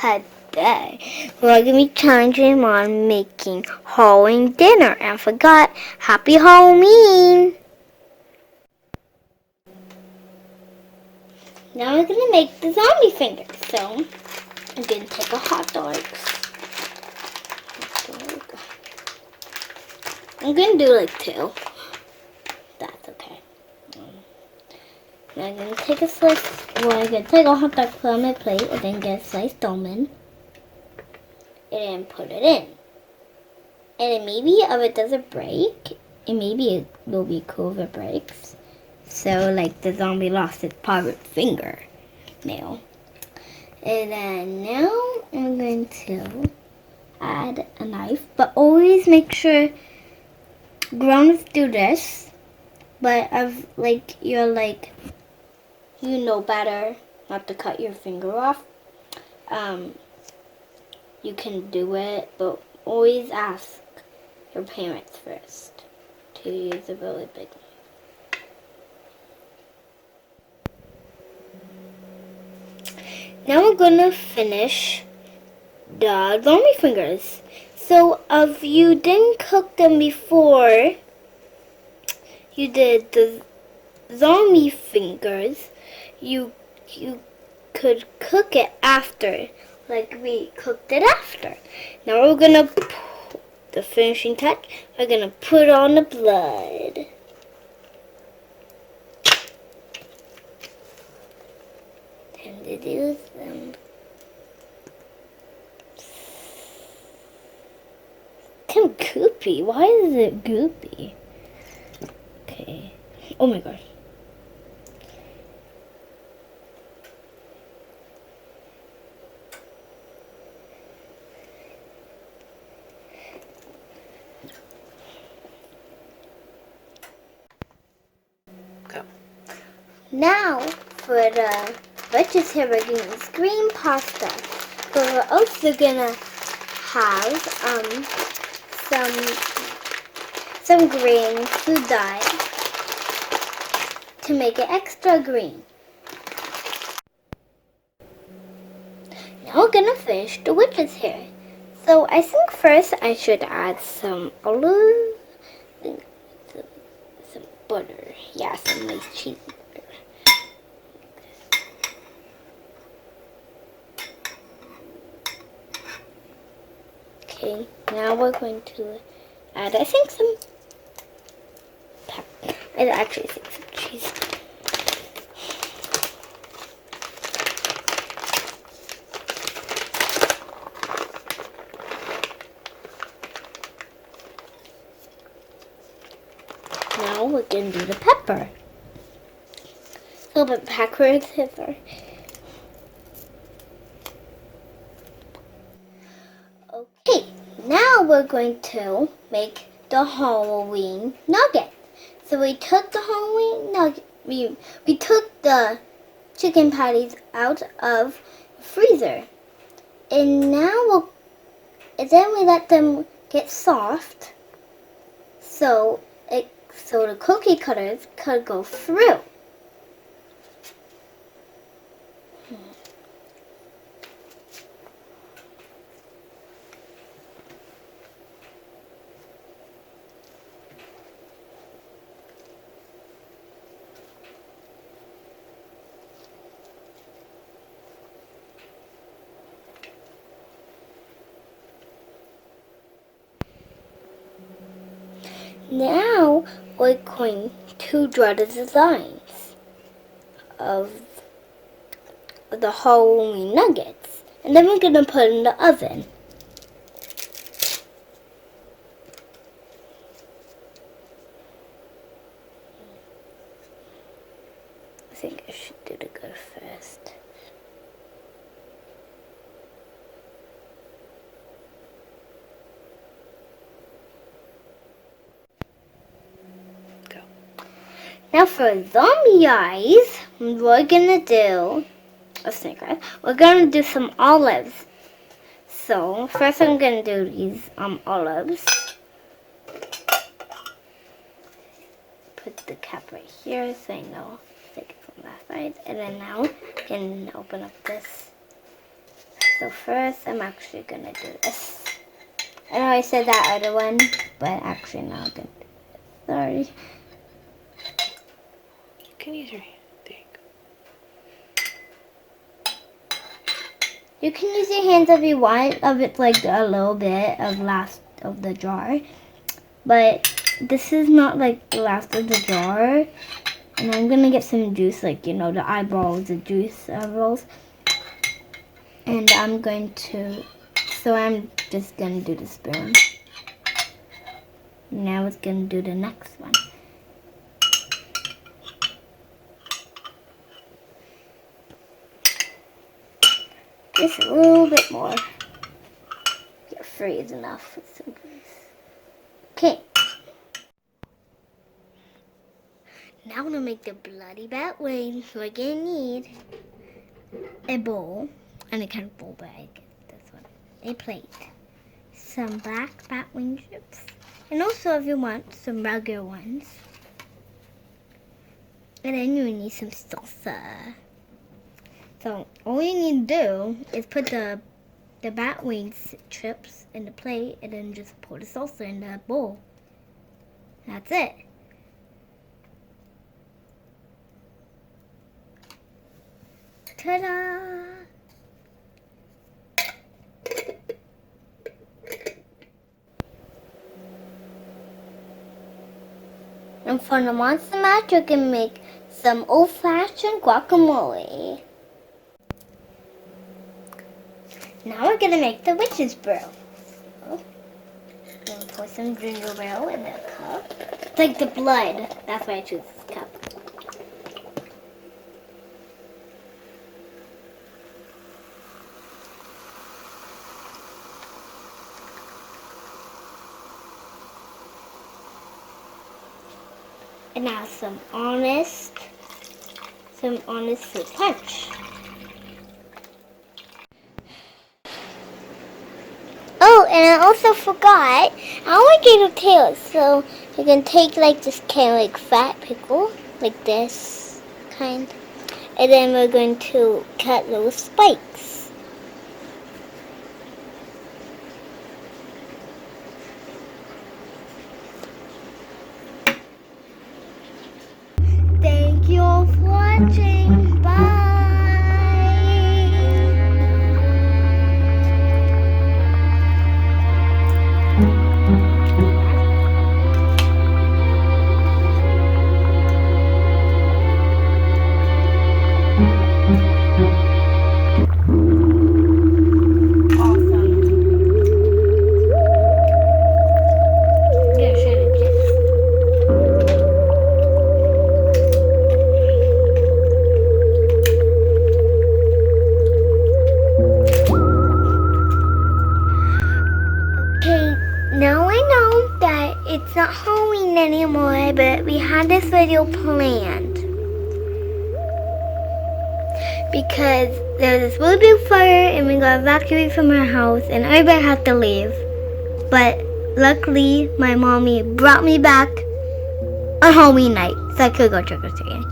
Today, we're going to be challenging on making Halloween dinner. And forgot, Happy Halloween! Now we're going to make the zombie fingers. So, I'm going to take a hot dog. I'm going to do like 2. That's okay. Now I'm going to take a slice. Well, I'm going to take a hot dog, put on my plate, and then get a sliced almond. And put it in. And then maybe if it doesn't break, and maybe it will be cool if it breaks. So like the zombie lost its private finger nail. And then now I'm going to add a knife, but always make sure grown-ups do this. But if you know better not to cut your finger off, you can do it, but always ask your parents first to use a really big knife. Now we're gonna finish the zombie fingers. So if you didn't cook them before you did the zombie fingers, you could cook it after. Like we cooked it after. Now we're gonna the finishing touch. We're gonna put on the blood. Time to do some. Kind of goopy. Why is it goopy? Okay. Oh my gosh. Now, for the veggies here, we're going to use green pasta. But we're also going to have some green food dye to make it extra green. Now we're going to finish the wedges here. So I think first I should add some olive, some butter. Yeah, some nice cheese. Okay, now we're going to add, I think, some pepper. I actually think some cheese. Now we're going to do the pepper. A little bit backwards here. Okay, now we're going to make the Halloween nugget. So we took the Halloween nugget, we took the chicken patties out of the freezer. And now then we let them get soft so the cookie cutters could go through. Now we're going to draw the designs of the Halloween nuggets, and then we're going to put it in the oven. I think I should do the good first. Now for zombie eyes, we're gonna do a snake eyes. We're gonna do some olives. So first I'm gonna do these olives. Put the cap right here so I know take it from that side. And then now I can open up this So first, I'm actually gonna do this. I know I said that other one, but actually now I'm gonna do it. Sorry. You can use your hand. There you go. You can use your hands if you want, of it like a little bit of last of the jar. But this is not like the last of the jar. And I'm gonna get some juice, like, you know, the eyeballs, the juice eyeballs. And I'm just gonna do the spoon. Now it's gonna do the next one. Just a little bit more. Get free is enough with some grease. Okay. Now I'm gonna make the bloody bat wings. So we're gonna need a bowl, and a kind of bowl bag. This one. A plate. Some black bat wing chips. And also if you want some regular ones. And then you need some salsa. So all you need to do is put the bat wings chips in the plate and then just pour the salsa in the bowl. That's it. Ta-da! And for the monster mash, you can make some old-fashioned guacamole. Now we're gonna make the witch's brew. So, I'm gonna pour some ginger ale in the cup. It's like the blood. That's why I choose this cup. And now some honest fruit punch. Oh, and I also forgot, I want to get a tail, so you can take like this kind of like fat pickle, like this kind, and then we're going to cut little spikes. Thank you all for watching. Bye. Now I know that it's not Halloween anymore, but we had this video planned. Because there was this really big fire and we got evacuated from our house and everybody had to leave. But luckily, my mommy brought me back on Halloween night so I could go trick-or-treating.